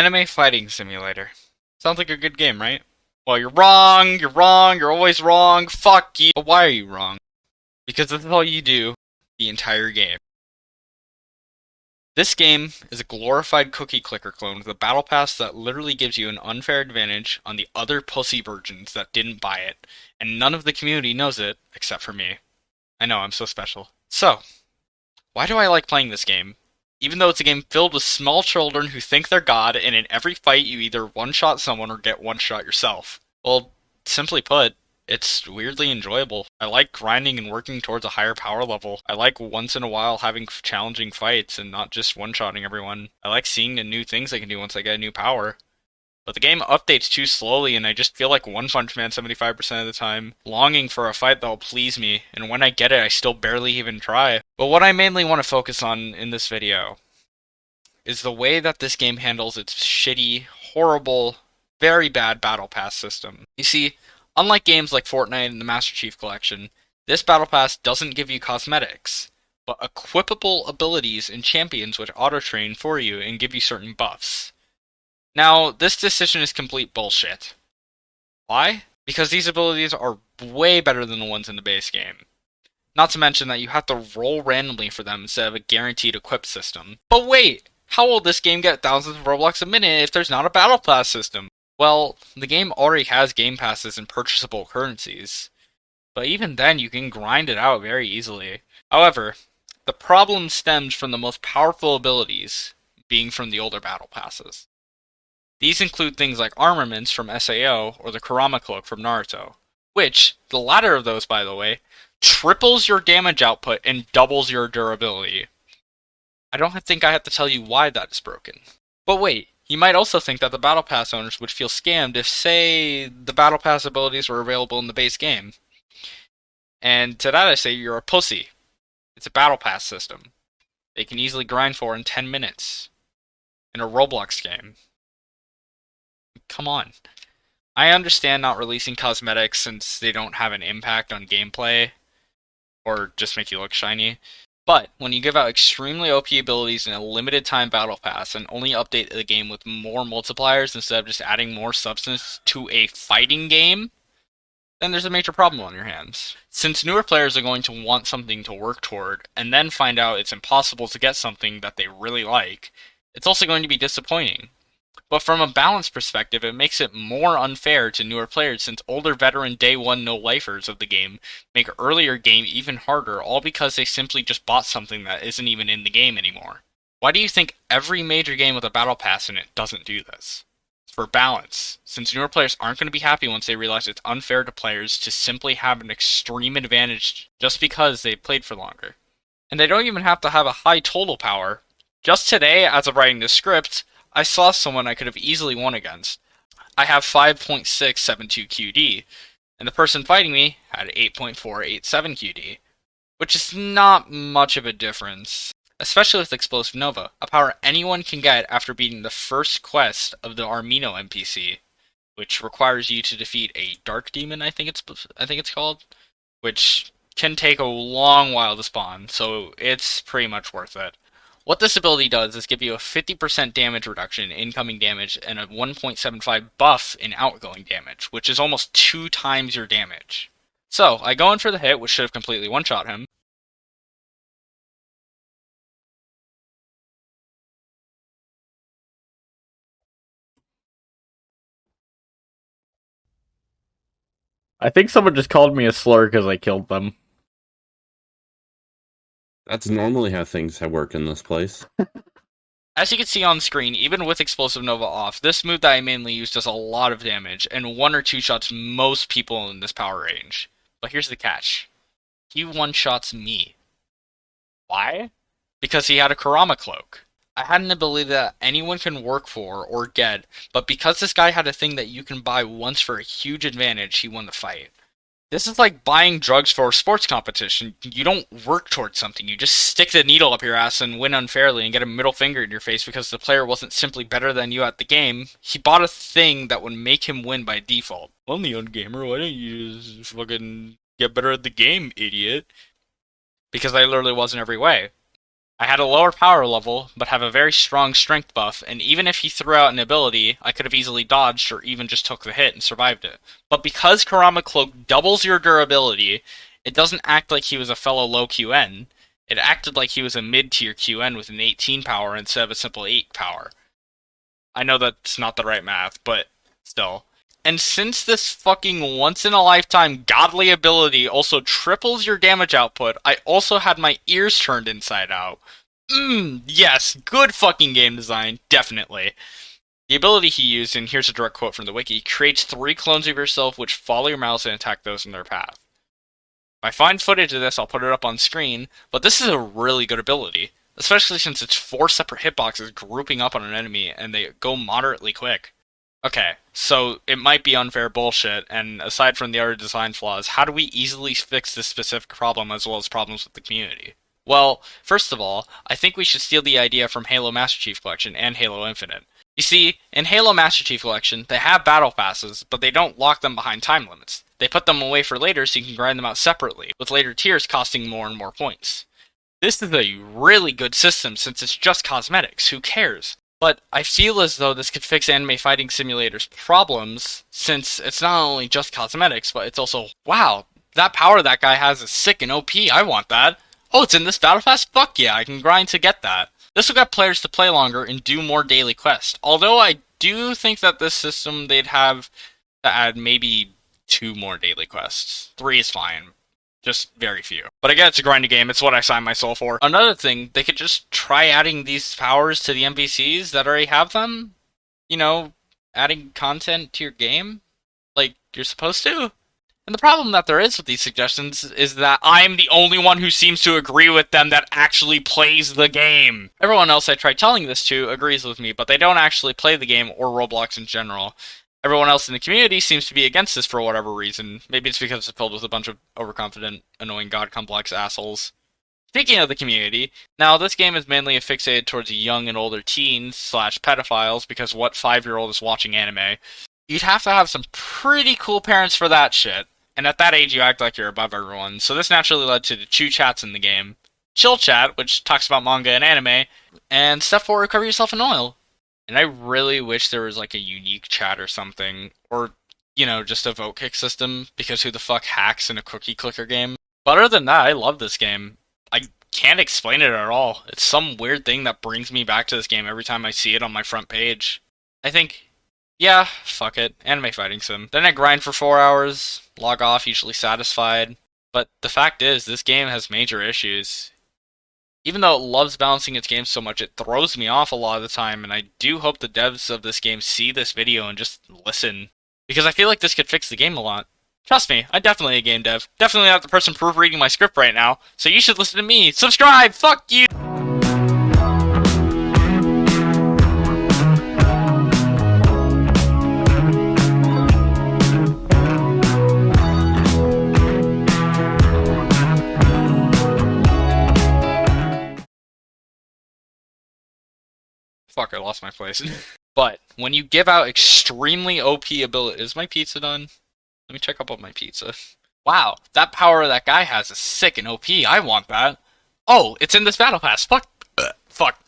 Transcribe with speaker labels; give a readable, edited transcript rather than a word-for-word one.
Speaker 1: Anime fighting simulator. Sounds like a good game, right? Well, you're wrong, you're wrong, you're always wrong, fuck you. But why are you wrong? Because this is all you do the entire game. This game is a glorified cookie clicker clone with a battle pass that literally gives you an unfair advantage on the other pussy virgins that didn't buy it, and none of the community knows it, except for me. I know, I'm so special. So, why do I like playing this game? Even though it's a game filled with small children who think they're God, and in every fight you either one-shot someone or get one-shot yourself. Well, simply put, it's weirdly enjoyable. I like grinding and working towards a higher power level. I like once in a while having challenging fights and not just one-shotting everyone. I like seeing the new things I can do once I get a new power. But the game updates too slowly, and I just feel like One Punch Man 75% of the time, longing for a fight that'll please me, and when I get it, I still barely even try. But what I mainly want to focus on in this video is the way that this game handles its shitty, horrible, very bad Battle Pass system. You see, unlike games like Fortnite and the Master Chief Collection, this Battle Pass doesn't give you cosmetics, but equipable abilities and champions which auto-train for you and give you certain buffs. Now, this decision is complete bullshit. Why? Because these abilities are way better than the ones in the base game. Not to mention that you have to roll randomly for them instead of a guaranteed equip system. But wait! How will this game get thousands of Robux a minute if there's not a Battle Pass system? Well, the game already has game passes and purchasable currencies. But even then, you can grind it out very easily. However, the problem stems from the most powerful abilities being from the older Battle Passes. These include things like armaments from SAO or the Kurama Cloak from Naruto, which, the latter of those by the way, triples your damage output and doubles your durability. I don't think I have to tell you why that is broken. But wait, you might also think that the Battle Pass owners would feel scammed if, say, the Battle Pass abilities were available in the base game. And to that I say you're a pussy. It's a Battle Pass system. They can easily grind for in 10 minutes. In a Roblox game. Come on. I understand not releasing cosmetics since they don't have an impact on gameplay, or just make you look shiny. But when you give out extremely OP abilities in a limited time battle pass and only update the game with more multipliers instead of just adding more substance to a fighting game, then there's a major problem on your hands. Since newer players are going to want something to work toward, and then find out it's impossible to get something that they really like, it's also going to be disappointing. But from a balance perspective, it makes it more unfair to newer players since older veteran day one no-lifers of the game make earlier game even harder, all because they simply just bought something that isn't even in the game anymore. Why do you think every major game with a battle pass in it doesn't do this? It's for balance, since newer players aren't going to be happy once they realize it's unfair to players to simply have an extreme advantage just because they've played for longer. And they don't even have to have a high total power. Just today, as of writing this script, I saw someone I could have easily won against. I have 5.672 QD, and the person fighting me had 8.487 QD, which is not much of a difference, especially with Explosive Nova, a power anyone can get after beating the first quest of the Armino NPC, which requires you to defeat a Dark Demon, I think it's called, which can take a long while to spawn, so it's pretty much worth it. What this ability does is give you a 50% damage reduction in incoming damage and a 1.75 buff in outgoing damage, which is almost 2 times your damage. So, I go in for the hit, which should have completely one-shot him.
Speaker 2: I think someone just called me a slur because I killed them.
Speaker 3: That's normally how things work in this place.
Speaker 1: As you can see on screen, even with Explosive Nova off, this move that I mainly use does a lot of damage, and 1 or 2 shots most people in this power range. But here's the catch. He one-shots me. Why? Because he had a Kurama Cloak. I had an ability that anyone can work for or get, but because this guy had a thing that you can buy once for a huge advantage, he won the fight. This is like buying drugs for a sports competition. You don't work towards something. You just stick the needle up your ass and win unfairly and get a middle finger in your face because the player wasn't simply better than you at the game. He bought a thing that would make him win by default. Well, Neon Gamer, why don't you just fucking get better at the game, idiot? Because I literally was in every way. I had a lower power level, but have a very strong strength buff, and even if he threw out an ability, I could have easily dodged or even just took the hit and survived it. But because Karama Cloak doubles your durability, it doesn't act like he was a fellow low QN. It acted like he was a mid-tier QN with an 18 power instead of a simple 8 power. I know that's not the right math, but still. And since this fucking once-in-a-lifetime godly ability also triples your damage output, I also had my ears turned inside out. Yes, good fucking game design, definitely. The ability he used, and here's a direct quote from the wiki, creates 3 clones of yourself which follow your mouse and attack those in their path. If I find footage of this, I'll put it up on screen, but this is a really good ability, especially since it's 4 separate hitboxes grouping up on an enemy, and they go moderately quick. Okay, so it might be unfair bullshit, and aside from the other design flaws, how do we easily fix this specific problem as well as problems with the community? Well, first of all, I think we should steal the idea from Halo Master Chief Collection and Halo Infinite. You see, in Halo Master Chief Collection, they have battle passes, but they don't lock them behind time limits. They put them away for later so you can grind them out separately, with later tiers costing more and more points. This is a really good system since it's just cosmetics, who cares? But I feel as though this could fix Anime Fighting Simulator's problems, since it's not only just cosmetics, but it's also, wow, that power that guy has is sick and OP, I want that. Oh, it's in this battle pass? Fuck yeah, I can grind to get that. This will get players to play longer and do more daily quests, although I do think that this system they'd have to add maybe 2 more daily quests. 3 is fine. Just very few. But I get it's a grindy game, it's what I signed my soul for. Another thing, they could just try adding these powers to the NPCs that already have them. You know, adding content to your game. Like, you're supposed to. And the problem that there is with these suggestions is that I'm the only one who seems to agree with them that actually plays the game. Everyone else I try telling this to agrees with me, but they don't actually play the game or Roblox in general. Everyone else in the community seems to be against this for whatever reason. Maybe it's because it's filled with a bunch of overconfident, annoying god complex assholes. Speaking of the community, now this game is mainly fixated towards young and older teens slash pedophiles because what 5-year-old is watching anime? You'd have to have some pretty cool parents for that shit. And at that age you act like you're above everyone, so this naturally led to the 2 chats in the game. Chill Chat, which talks about manga and anime, and Step Forward, Cover Yourself in Oil. And I really wish there was like a unique chat or something, or, you know, just a vote kick system, because who the fuck hacks in a cookie clicker game? But other than that, I love this game. I can't explain it at all. It's some weird thing that brings me back to this game every time I see it on my front page. I think, yeah, fuck it, anime fighting sim. Then I grind for 4 hours, log off usually satisfied. But the fact is, this game has major issues. Even though it loves balancing its games so much, it throws me off a lot of the time, and I do hope the devs of this game see this video and just listen. Because I feel like this could fix the game a lot. Trust me, I'm definitely a game dev. Definitely not the person proofreading my script right now, so you should listen to me. Subscribe! Fuck you! Fuck, I lost my place. But when you give out extremely OP ability, is my pizza done? Let me check up on my pizza. Wow, that power that guy has is sick and OP. I want that. Oh, it's in this battle pass. Fuck. Fuck.